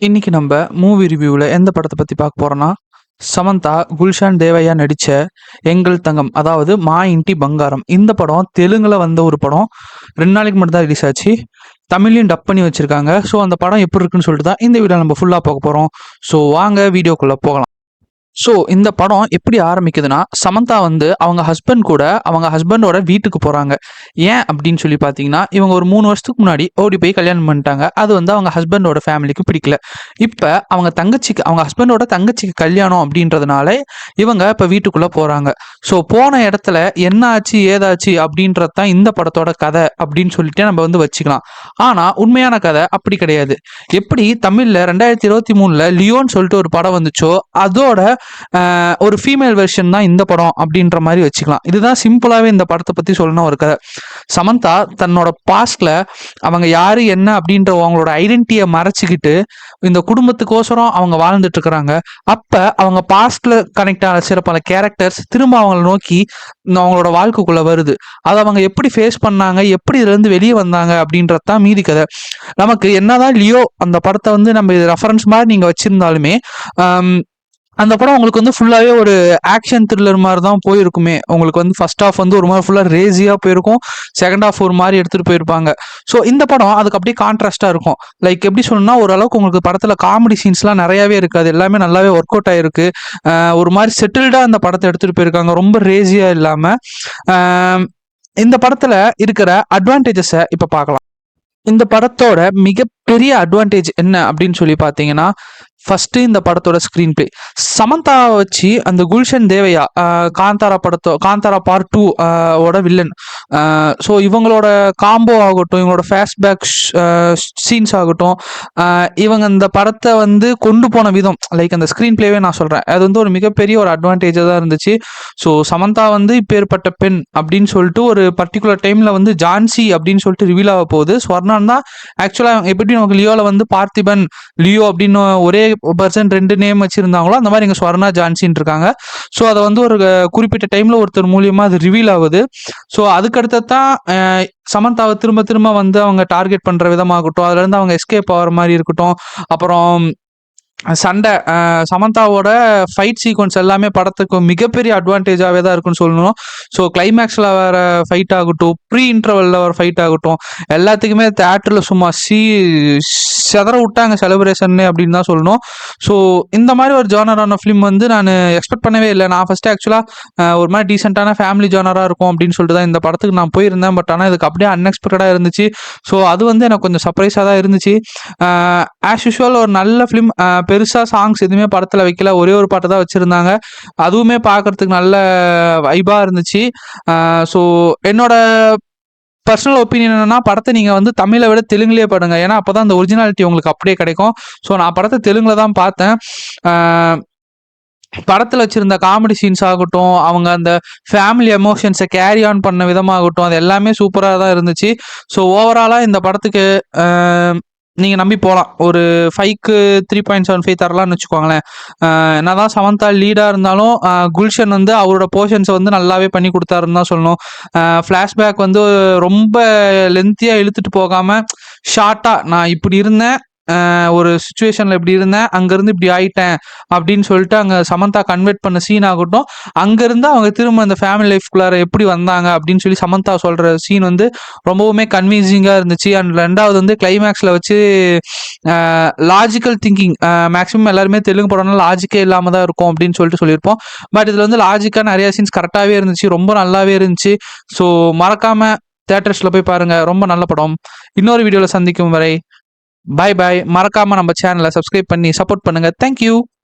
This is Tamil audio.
இன்னைக்கு நம்ம மூவி ரிவ்யூவில் எந்த படத்தை பற்றி பார்க்க போகிறோன்னா சமந்தா குல்ஷான் தேவையா நடித்த எங்கள் தங்கம், அதாவது மா இன்டி பங்காரம். இந்த படம் தெலுங்கில் வந்த ஒரு படம். 2 நாளைக்கு மட்டும் தான் ரிலீஸ் ஆச்சு. தமிழ்லையும் டப் பண்ணி வச்சுருக்காங்க. ஸோ அந்த படம் எப்படி இருக்குன்னு சொல்லிட்டு தான் இந்த வீடியோ நம்ம ஃபுல்லாக பார்க்க போகிறோம். ஸோ வாங்க வீடியோக்குள்ளே போகலாம். ஸோ இந்த படம் எப்படி ஆரம்பிக்குதுன்னா, சமந்தா வந்து அவங்க ஹஸ்பண்ட் கூட அவங்க ஹஸ்பண்டோட வீட்டுக்கு போகிறாங்க. ஏன் அப்படின்னு சொல்லி பார்த்தீங்கன்னா, இவங்க ஒரு 3 வருஷத்துக்கு முன்னாடி ஓடி போய் கல்யாணம் பண்ணிட்டாங்க. அது வந்து அவங்க ஹஸ்பண்டோட ஃபேமிலிக்கு பிடிக்கல. இப்போ அவங்க ஹஸ்பண்டோட தங்கச்சிக்கு கல்யாணம் அப்படின்றதுனால இவங்க இப்போ வீட்டுக்குள்ளே போகிறாங்க. ஸோ போன இடத்துல என்ன ஆச்சு ஏதாச்சு அப்படின்றது தான் இந்த படத்தோட கதை அப்படின்னு சொல்லிட்டு நம்ம வந்து வச்சுக்கலாம். ஆனால் உண்மையான கதை அப்படி கிடையாது. எப்படி தமிழில் 2023 லியோன்னு சொல்லிட்டு ஒரு படம் வந்துச்சோ, அதோட ஒரு ஃபீமேல் வெர்ஷன் தான் இந்த படம் அப்படின்ற மாதிரி வச்சுக்கலாம். இதுதான் சிம்பிளாகவே இந்த படத்தை பற்றி சொல்லணும் ஒரு கதை. சமந்தா தன்னோட பாஸ்ட்ல அவங்க யாரு என்ன அப்படின்ற அவங்களோட ஐடென்டிட்டியை மறைச்சிக்கிட்டு இந்த குடும்பத்துக்கோசரம் அவங்க வாழ்ந்துட்டு இருக்கிறாங்க. அப்ப அவங்க பாஸ்ட்ல கனெக்ட் ஆன சில பல கேரக்டர்ஸ் திரும்ப அவங்களை நோக்கி அவங்களோட வாழ்க்கைக்குள்ள வருது. அதை அவங்க எப்படி ஃபேஸ் பண்ணாங்க, எப்படி இதுல இருந்து வெளியே வந்தாங்க அப்படின்றது தான் மீதி கதை. நமக்கு என்னதான் லியோ அந்த படத்தை வந்து நம்ம ரெஃபரன்ஸ் மாதிரி நீங்க வச்சிருந்தாலுமே அந்த படம் உங்களுக்கு வந்து ஃபுல்லாகவே ஒரு ஆக்ஷன் த்ரில்லர் மாதிரி தான் போயிருக்குமே. உங்களுக்கு வந்து ஃபர்ஸ்ட் ஹாஃப் வந்து ஒரு மாதிரி ஃபுல்லாக ரேசியாக போயிருக்கும், செகண்ட் ஹாஃப் ஒரு மாதிரி எடுத்துகிட்டு போயிருப்பாங்க. ஸோ இந்த படம் அதுக்கு அப்படியே கான்ட்ராஸ்டாக இருக்கும். லைக் எப்படி சொல்லணும்னா, ஓரளவுக்கு உங்களுக்கு படத்தில் காமெடி சீன்ஸ்லாம் நிறையாவே இருக்காது, எல்லாமே நல்லாவே ஒர்க் அவுட் ஆகிருக்கு. ஒரு மாதிரி செட்டில்டாக அந்த படத்தை எடுத்துகிட்டு போயிருக்காங்க, ரொம்ப ரேசியாக இல்லாமல். இந்த படத்தில் இருக்கிற அட்வான்டேஜஸை இப்போ பார்க்கலாம். இந்த படத்தோட மிகப்பெரிய அட்வான்டேஜ் என்ன அப்படின்னு சொல்லி பார்த்தீங்கன்னா, ஃபர்ஸ்ட் இந்த படத்தோட ஸ்க்ரீன் பிளே. சமந்தாவை வச்சு அந்த குல்ஷன் தேவையா காந்தாரா பார்ட் 2 ஓட வில்லன். ஸோ இவங்களோட காம்போ ஆகட்டும், இவங்களோட ஃபேஸ்பேக் சீன்ஸ் ஆகட்டும், இவங்க இந்த படத்தை வந்து கொண்டு போன விதம், லைக் அந்த ஸ்க்ரீன் பிளேவே நான் சொல்கிறேன், அது வந்து ஒரு மிகப்பெரிய ஒரு அட்வான்டேஜாக தான் இருந்துச்சு. ஸோ சமந்தா வந்து இப்பேற்பட்ட பெண் அப்படின்னு சொல்லிட்டு ஒரு பர்டிகுலர் டைமில் வந்து ஜான்சி அப்படின்னு சொல்லிட்டு ரிவீல் ஆக போகுது. ஸ்வர்ணான் தான் ஆக்சுவலாக எப்படி நமக்கு லியோவில் வந்து பார்த்திபன் லியோ அப்படின்னு ஒரே பர்சன் 2 நேம் வச்சிருந்தாங்களோ, அந்த மாதிரி இங்கே ஸ்வர்ணா ஜான்சின்னு இருக்காங்க. ஸோ அதை வந்து ஒரு குறிப்பிட்ட டைமில் ஒருத்தர் மூலியமாக அது ரிவீல் ஆகுது. ஸோ அதுக்கடுத்து தான் சமந்தாவை திரும்ப திரும்ப வந்து அவங்க டார்கெட் பண்ணுற விதமாகட்டும், அதுலேருந்து அவங்க எஸ்கேப் ஆகிற மாதிரி இருக்கட்டும், அப்புறம் சண்டை, சமந்தாவோட ஃபைட் சீக்வன்ஸ் எல்லாமே படத்துக்கு மிகப்பெரிய அட்வான்டேஜாகவே தான் இருக்குன்னு சொல்லணும். ஸோ கிளைமேக்ஸில் வர ஃபைட் ஆகட்டும், ப்ரீ இன்டர்வலில் வர ஃபைட் ஆகட்டும், எல்லாத்துக்குமே தேட்டரில் சும்மா செதற விட்டாங்க செலிப்ரேஷன் அப்படின்னு தான் சொல்லணும். ஸோ இந்த மாதிரி ஒரு ஜானரான ஃபிலிம் வந்து நான் எக்ஸ்பெக்ட் பண்ணவே இல்லை. நான் ஃபஸ்ட்டு ஆக்சுவலாக ஒரு மாதிரி டீசெண்டான ஃபேமிலி ஜானராக இருக்கும் அப்படின்னு சொல்லிட்டு தான் இந்த படத்துக்கு நான் போயிருந்தேன். பட் ஆனால் இதுக்கு அப்படியே அன்எக்ஸ்பெக்டடாக இருந்துச்சு. ஸோ அது வந்து எனக்கு கொஞ்சம் சர்ப்ரைஸாக தான் இருந்துச்சு. ஆஸ் யூஷுவல் ஒரு நல்ல ஃபிலிம். பெருசாக சாங்ஸ் எதுவுமே படத்தில் வைக்கல, ஒரே ஒரு பாட்டை தான் வச்சுருந்தாங்க. அதுவுமே பார்க்குறதுக்கு நல்ல வைபாக இருந்துச்சு. ஸோ என்னோட பர்சனல் ஒப்பீனியன் என்னன்னா, படத்தை நீங்கள் வந்து தமிழை விட தெலுங்குலேயே படுங்க. ஏன்னா அப்போ தான் அந்த ஒரிஜினாலிட்டி உங்களுக்கு அப்படியே கிடைக்கும். ஸோ நான் படத்தை தெலுங்கில் தான் பார்த்தேன். படத்தில் வச்சுருந்த காமெடி சீன்ஸ் ஆகட்டும், அவங்க அந்த ஃபேமிலி எமோஷன்ஸை கேரி ஆன் பண்ண விதமாகட்டும், அது எல்லாமே சூப்பராக தான் இருந்துச்சு. ஸோ ஓவராலாக இந்த படத்துக்கு நீங்கள் நம்பி போகலாம். ஒரு 5க்கு 3.75 தரலான்னு வச்சுக்கோங்களேன். என்னதான் சமந்தா லீடாக இருந்தாலும் குல்ஷன் வந்து அவரோட போர்ஷன்ஸை வந்து நல்லாவே பண்ணி கொடுத்தாருன்னு தான் சொல்லணும். ஃப்ளாஷ்பேக் வந்து ரொம்ப லென்த்தியாக இழுத்துட்டு போகாமல் ஷார்ட்டாக நான் இப்படி இருந்தேன், ஒரு சுச்சுவேஷனில் இப்படி இருந்தேன், அங்கேருந்து இப்படி ஆயிட்டேன் அப்படின்னு சொல்லிட்டு அங்கே சமந்தா கன்வெர்ட் பண்ண சீன் ஆகட்டும், அங்கேருந்து அவங்க திரும்ப அந்த ஃபேமிலி லைஃப்குள்ளார எப்படி வந்தாங்க அப்படின்னு சொல்லி சமந்தா சொல்கிற சீன் வந்து ரொம்பவுமே கன்வின்சிங்காக இருந்துச்சு. அண்ட் 2வது வந்து கிளைமேக்ஸில் வச்சு லாஜிக்கல் திங்கிங், மேக்ஸிமம் எல்லாருமே தெலுங்கு படம்னா லாஜிக்கே இல்லாமல் தான் இருக்கும் அப்படின்னு சொல்லிட்டு சொல்லியிருப்போம். பட் இதில் வந்து லாஜிக்காக நிறைய சீன்ஸ் கரெக்டாகவே இருந்துச்சு, ரொம்ப நல்லாவே இருந்துச்சு. ஸோ மறக்காமல் தியேட்டர்ஸில் போய் பாருங்கள், ரொம்ப நல்ல படம். இன்னொரு வீடியோவில் சந்திக்கும் வரை பாய் பாய். மறக்காம நம்ம சேனலை சப்ஸ்கிரைப் பண்ணி சப்போர்ட் பண்ணுங்க. தேங்க்யூ.